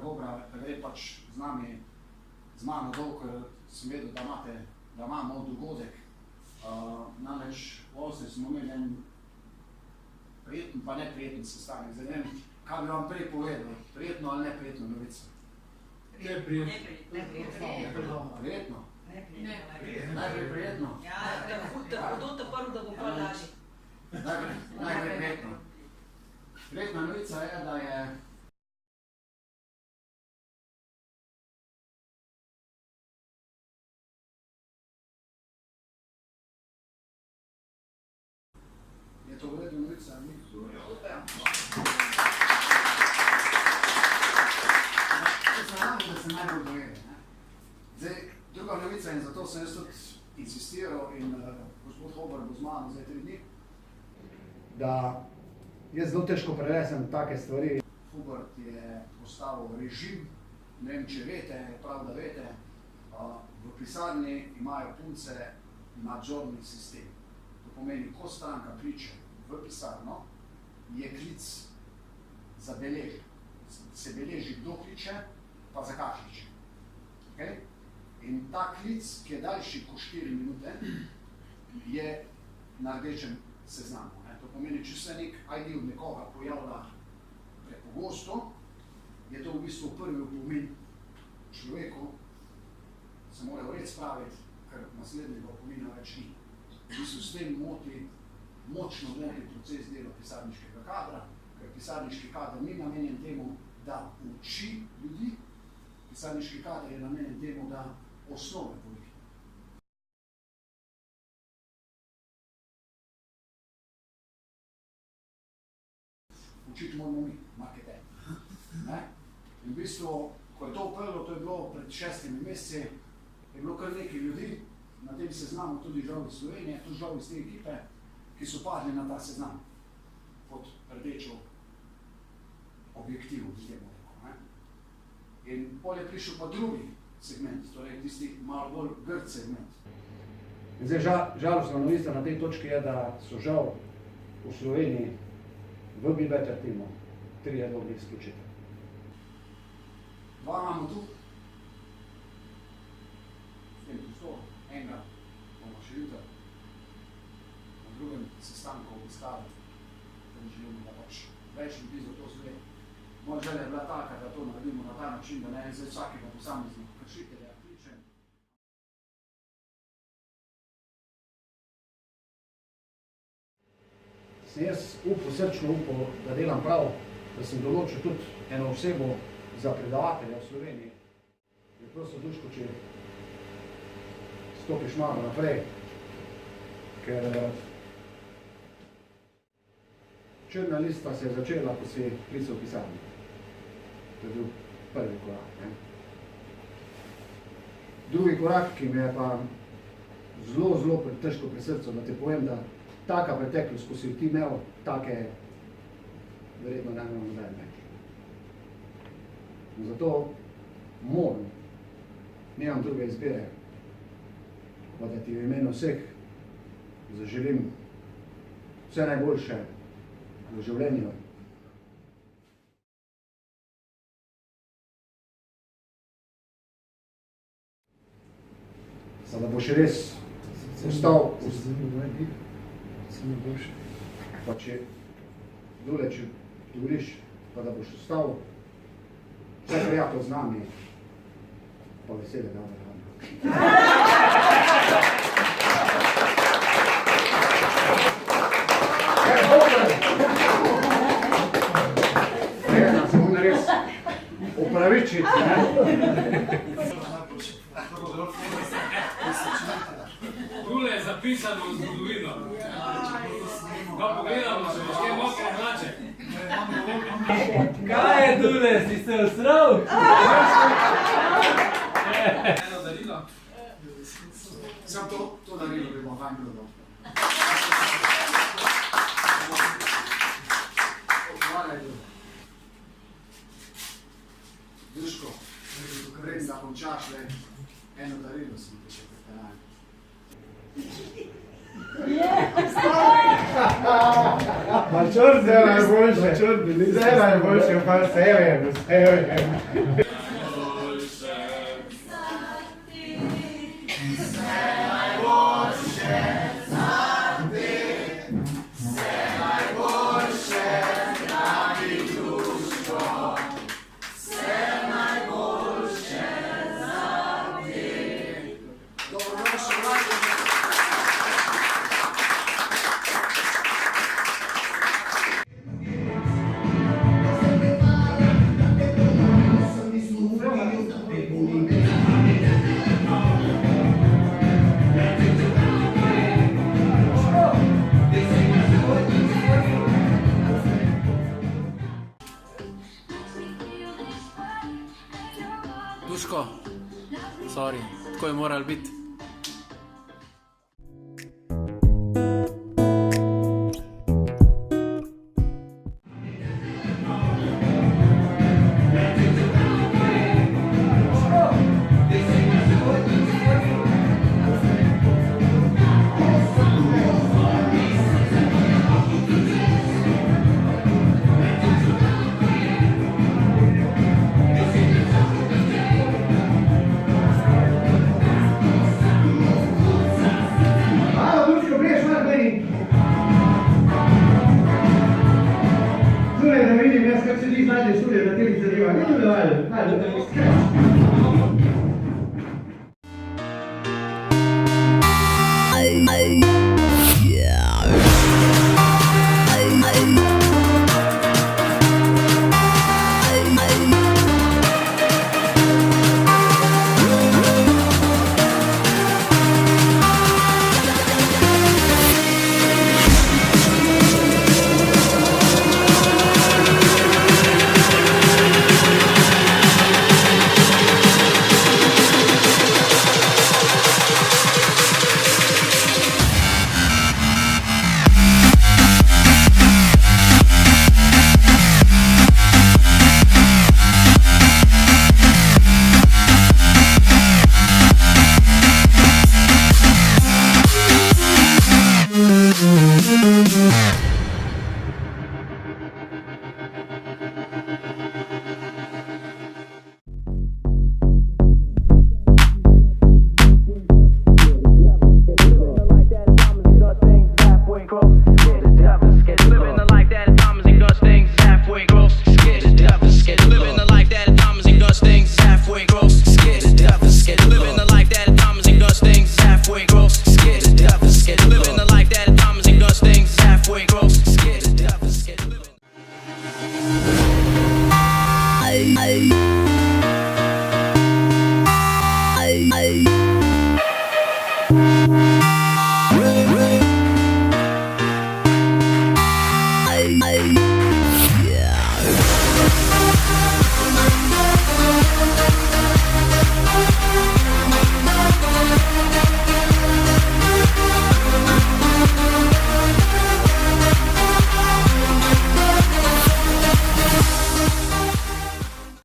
Kdora, ker gre pač z mano dolgo, ker sem vedel, da imamo dogodek. Namreč v Osli smo imeli en prijeten pa neprijeten sestanek. Zdaj ne vem, kaj bi vam prej povedal, prijetno ali neprijetno novico? Neprijetno. Prijetno? Najprej prijetno? Ja, tako to prvo, da bo pa lažje. Najprej prijetno. Prijetna novica je, da je to vredna novica, ali ni? Da se najbolj dojede. Zdaj, druga novica in zato sem jaz tudi insistiral in gospod Kdor bo z mano zdaj 3 dni, da jaz zelo težko prenesem take stvari. Kdor je postavil režim, ne vem, če veste, prav da veste, v pisarni imajo punce nadzorni sistem. To pomeni, ko stranka kliče v pisarno, je klic zabeležen. Se beleži, kdo kliče, pa zakaj kliče. Okay? In ta klic, ki je daljši kot 4 minute, je na rdečem seznamu. To pomeni, če se nek ID od nekoga pojavlja prepogosto, je to v bistvu prvi opomin človeku, se mora v red spraviti, ker naslednjega opomina več ni. V bistvu s tem močno moti proces dela pisarniškega kadra, ker pisarniški kader ni namenjen temu, da uči ljudi, pisarniški kader je namenjen temu, da osnove pove. Učiti moramo mi, marketer. In v bistvu, ko je to uprlo, to je bilo pred 6 meseci, je bilo kar nekaj ljudi, na tem seznamu tudi žal iz Slovenije, tudi žal iz te ekipe, ki so padli na ta seznam pod rdečo objektivu, bi temu rekel. In pol je prišel pa drugi segment, torej tisti malo bolj grd segment. In zdaj žalostna novica na tej točki je, da so žal v Sloveniji v BBT timu 3 dobri izključitev. 2 imamo tu, s tem prostorom, enega bomo še jutri na drugem sestanku obiskali, da želimo, da pač več ljudi za to zve. Moja želja je bila taka, da to naredimo na ta način, da ne zdaj vsakega posameznika kršitelja kličem. Sem jaz srčno upal, da delam prav, da sem določil tudi eno osebo za predavatelja v Sloveniji. Je prosto duško, če stopiš malo naprej, ker črna lista se je začela, ko si klical v pisarni. To je bil prvi korak. Drugi korak, ki mi je pa zelo težko pri srcu, da ti povem, da taka preteklost, ko si ti imel, take verjetno ne imamo noben več. In zato moram, nimam druge izbire, pa da ti v imenu vseh zaželim vse najboljše v življenju. Da boš res ostal, pa če dole, če govoriš, pa da boš ostal vse prijatelj z nami, pa vesele dan. Se bom res opravičiti, Tule je zapisano v zgodovino. Ga pogledamo, če boš kaj mokro mlače. Kaj je tule, si se usral? Eno darilo. Sam to darilo bi bom vam bilo. Hvala je bilo. Duško, preden da končaš, eno darilo si mi še pripeljali. Je, Mačor zdaj najboljše. Zdaj najboljše, pa sebe. Duško, sorry, tako je moral biti. Zunaj, da vidim, jaz kak se ti znajde, sudje, da te mi zadeva. Ajde, ajde, ajde.